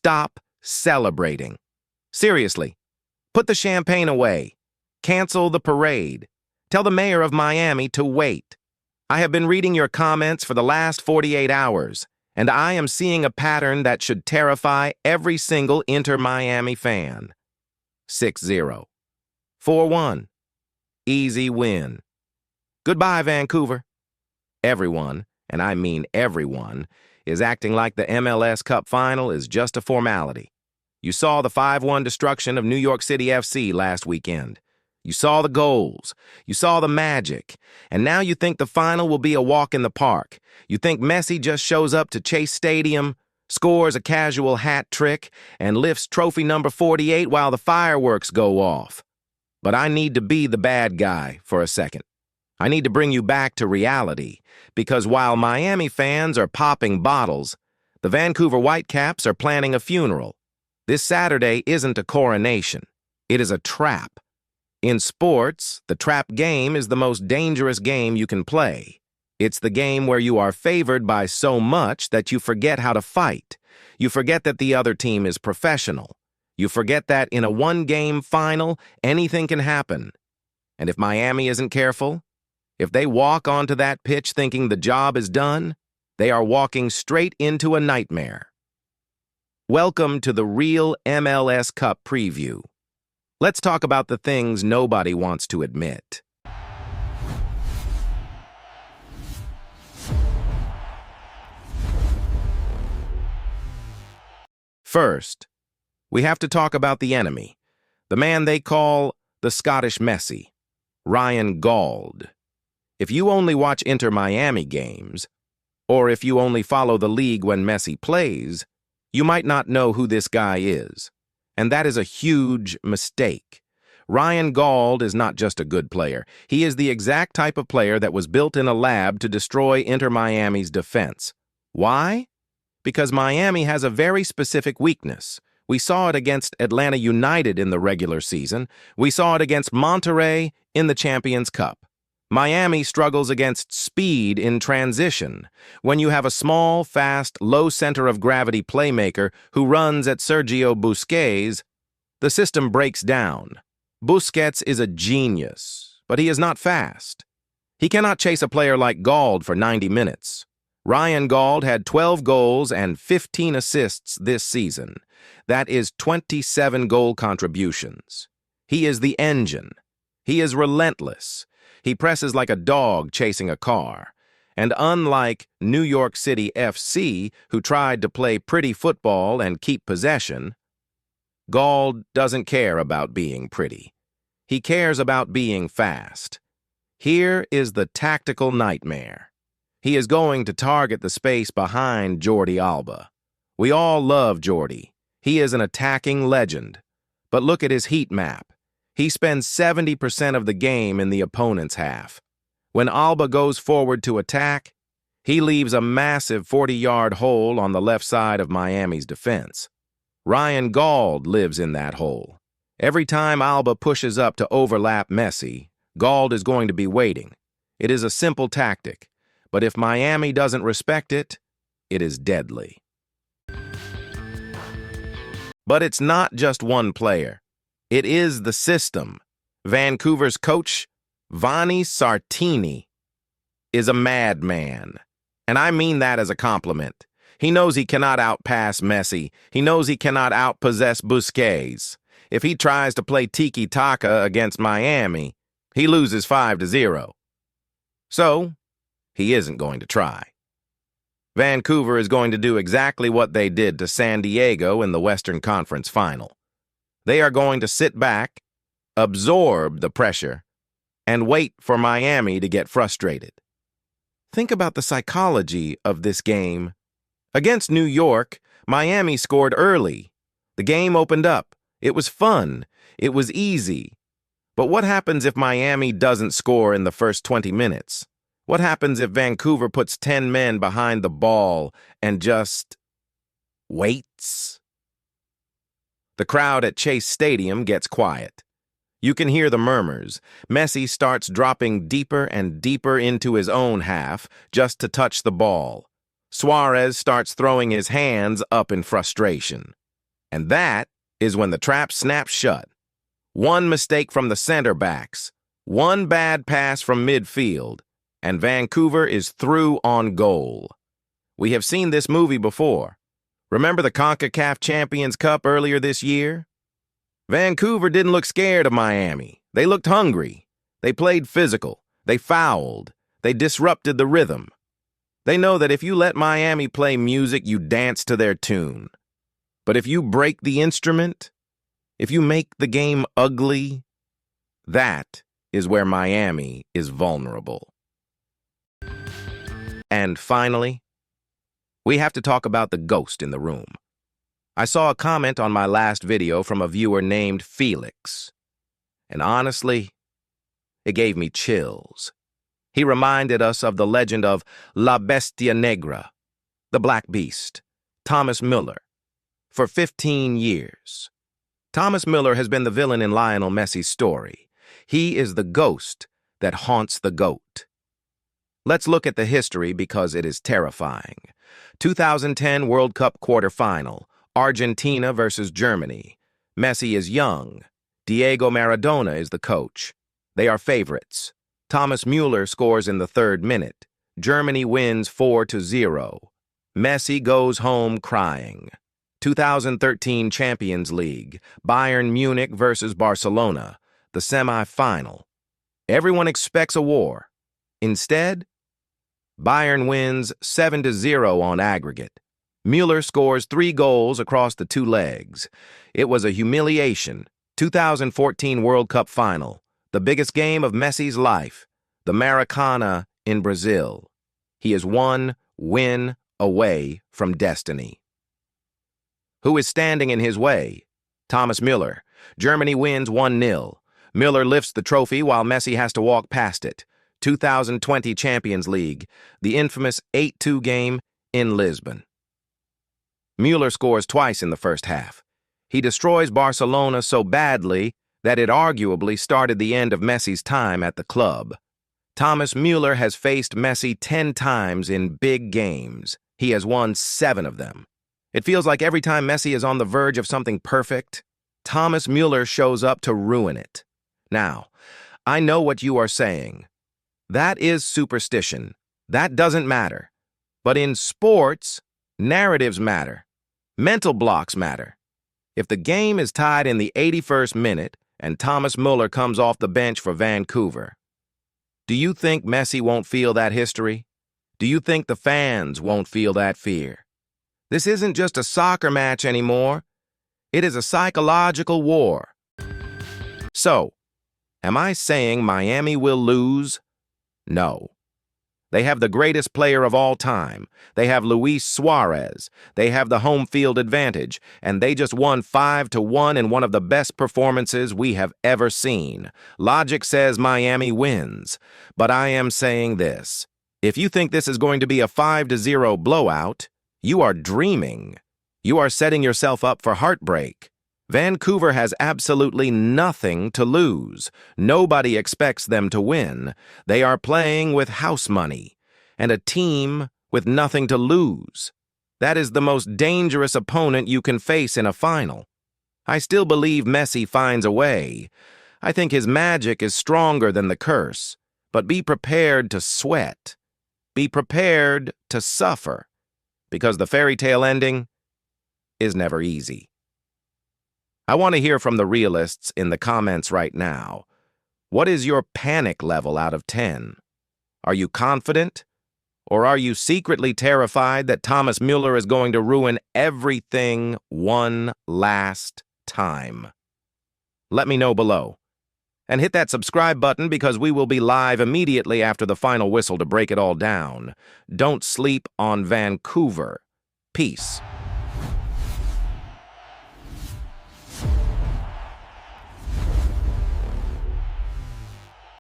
Stop celebrating. Seriously, put the champagne away. Cancel the parade. Tell the mayor of Miami to wait. I have been reading your comments for the last 48 hours, and I am seeing a pattern that should terrify every single Inter-Miami fan. 6-0. 4-1. Easy win. Goodbye, Vancouver. Everyone, and I mean everyone, is acting like the MLS Cup Final is just a formality. You saw the 5-1 destruction of New York City FC last weekend. You saw the goals. You saw the magic. And now you think the final will be a walk in the park. You think Messi just shows up to Chase Stadium, scores a casual hat trick, and lifts trophy number 48 while the fireworks go off. But I need to be the bad guy for a second. I need to bring you back to reality, because while Miami fans are popping bottles, the Vancouver Whitecaps are planning a funeral. This Saturday isn't a coronation. It is a trap. In sports, the trap game is the most dangerous game you can play. It's the game where you are favored by so much that you forget how to fight. You forget that the other team is professional. You forget that in a one-game final, anything can happen. And if Miami isn't careful, if they walk onto that pitch thinking the job is done, they are walking straight into a nightmare. Welcome to the real MLS Cup preview. Let's talk about the things nobody wants to admit. First, we have to talk about the enemy, the man they call the Scottish Messi, Ryan Gauld. If you only watch Inter-Miami games, or if you only follow the league when Messi plays, you might not know who this guy is. And that is a huge mistake. Ryan Gauld is not just a good player. He is the exact type of player that was built in a lab to destroy Inter-Miami's defense. Why? Because Miami has a very specific weakness. We saw it against Atlanta United in the regular season. We saw it against Monterrey in the Champions Cup. Miami struggles against speed in transition. When you have a small, fast, low center of gravity playmaker who runs at Sergio Busquets, the system breaks down. Busquets is a genius, but he is not fast. He cannot chase a player like Gauld for 90 minutes. Ryan Gauld had 12 goals and 15 assists this season. That is 27 goal contributions. He is the engine. He is relentless. He presses like a dog chasing a car. And unlike New York City FC, who tried to play pretty football and keep possession, Gauld doesn't care about being pretty. He cares about being fast. Here is the tactical nightmare. He is going to target the space behind Jordi Alba. We all love Jordi. He is an attacking legend. But look at his heat map. He spends 70% of the game in the opponent's half. When Alba goes forward to attack, he leaves a massive 40-yard hole on the left side of Miami's defense. Ryan Gauld lives in that hole. Every time Alba pushes up to overlap Messi, Gauld is going to be waiting. It is a simple tactic, but if Miami doesn't respect it, it is deadly. But it's not just one player. It is the system. Vancouver's coach, Vanni Sartini, is a madman. And I mean that as a compliment. He knows he cannot outpass Messi. He knows he cannot outpossess Busquets. If he tries to play tiki-taka against Miami, he loses 5-0. So, he isn't going to try. Vancouver is going to do exactly what they did to San Diego in the Western Conference Final. They are going to sit back, absorb the pressure, and wait for Miami to get frustrated. Think about the psychology of this game. Against New York, Miami scored early. The game opened up. It was fun. It was easy. But what happens if Miami doesn't score in the first 20 minutes? What happens if Vancouver puts 10 men behind the ball and just waits? The crowd at Chase Stadium gets quiet. You can hear the murmurs. Messi starts dropping deeper and deeper into his own half just to touch the ball. Suarez starts throwing his hands up in frustration. And that is when the trap snaps shut. One mistake from the center backs, one bad pass from midfield, and Vancouver is through on goal. We have seen this movie before. Remember the CONCACAF Champions Cup earlier this year? Vancouver didn't look scared of Miami. They looked hungry. They played physical. They fouled. They disrupted the rhythm. They know that if you let Miami play music, you dance to their tune. But if you break the instrument, if you make the game ugly, that is where Miami is vulnerable. And finally, we have to talk about the ghost in the room. I saw a comment on my last video from a viewer named Felix, and honestly, it gave me chills. He reminded us of the legend of La Bestia Negra, the Black Beast, Thomas Müller, for 15 years. Thomas Müller has been the villain in Lionel Messi's story. He is the ghost that haunts the GOAT. Let's look at the history because it is terrifying. 2010 World Cup quarterfinal, Argentina versus Germany. Messi is young. Diego Maradona is the coach. They are favorites. Thomas Müller scores in the 3rd minute. Germany wins 4-0. Messi goes home crying. 2013 Champions League, Bayern Munich versus Barcelona, the semi-final. Everyone expects a war. Instead, Bayern wins 7-0 on aggregate. Müller scores 3 goals across the 2 legs. It was a humiliation. 2014 World Cup Final, the biggest game of Messi's life, the Maracanã in Brazil. He is 1 win away from destiny. Who is standing in his way? Thomas Müller. Germany wins 1-0. Müller lifts the trophy while Messi has to walk past it. 2020 Champions League, the infamous 8-2 game in Lisbon. Müller scores twice in the first half. He destroys Barcelona so badly that it arguably started the end of Messi's time at the club. Thomas Müller has faced Messi 10 times in big games. He has won 7 of them. It feels like every time Messi is on the verge of something perfect, Thomas Müller shows up to ruin it. Now, I know what you are saying. That is superstition. That doesn't matter. But in sports, narratives matter. Mental blocks matter. If the game is tied in the 81st minute and Thomas Müller comes off the bench for Vancouver, do you think Messi won't feel that history? Do you think the fans won't feel that fear? This isn't just a soccer match anymore. It is a psychological war. So, am I saying Miami will lose? No. They have the greatest player of all time. They have Luis Suarez. They have the home field advantage, and they just won 5-1 in one of the best performances we have ever seen. Logic says Miami wins, but I am saying this. If you think this is going to be a 5-0 blowout, you are dreaming. You are setting yourself up for heartbreak. Vancouver has absolutely nothing to lose. Nobody expects them to win. They are playing with house money and a team with nothing to lose. That is the most dangerous opponent you can face in a final. I still believe Messi finds a way. I think his magic is stronger than the curse. But be prepared to sweat. Be prepared to suffer. Because the fairy tale ending is never easy. I want to hear from the realists in the comments right now. What is your panic level out of 10? Are you confident? Or are you secretly terrified that Thomas Müller is going to ruin everything one last time? Let me know below. And hit that subscribe button because we will be live immediately after the final whistle to break it all down. Don't sleep on Vancouver. Peace.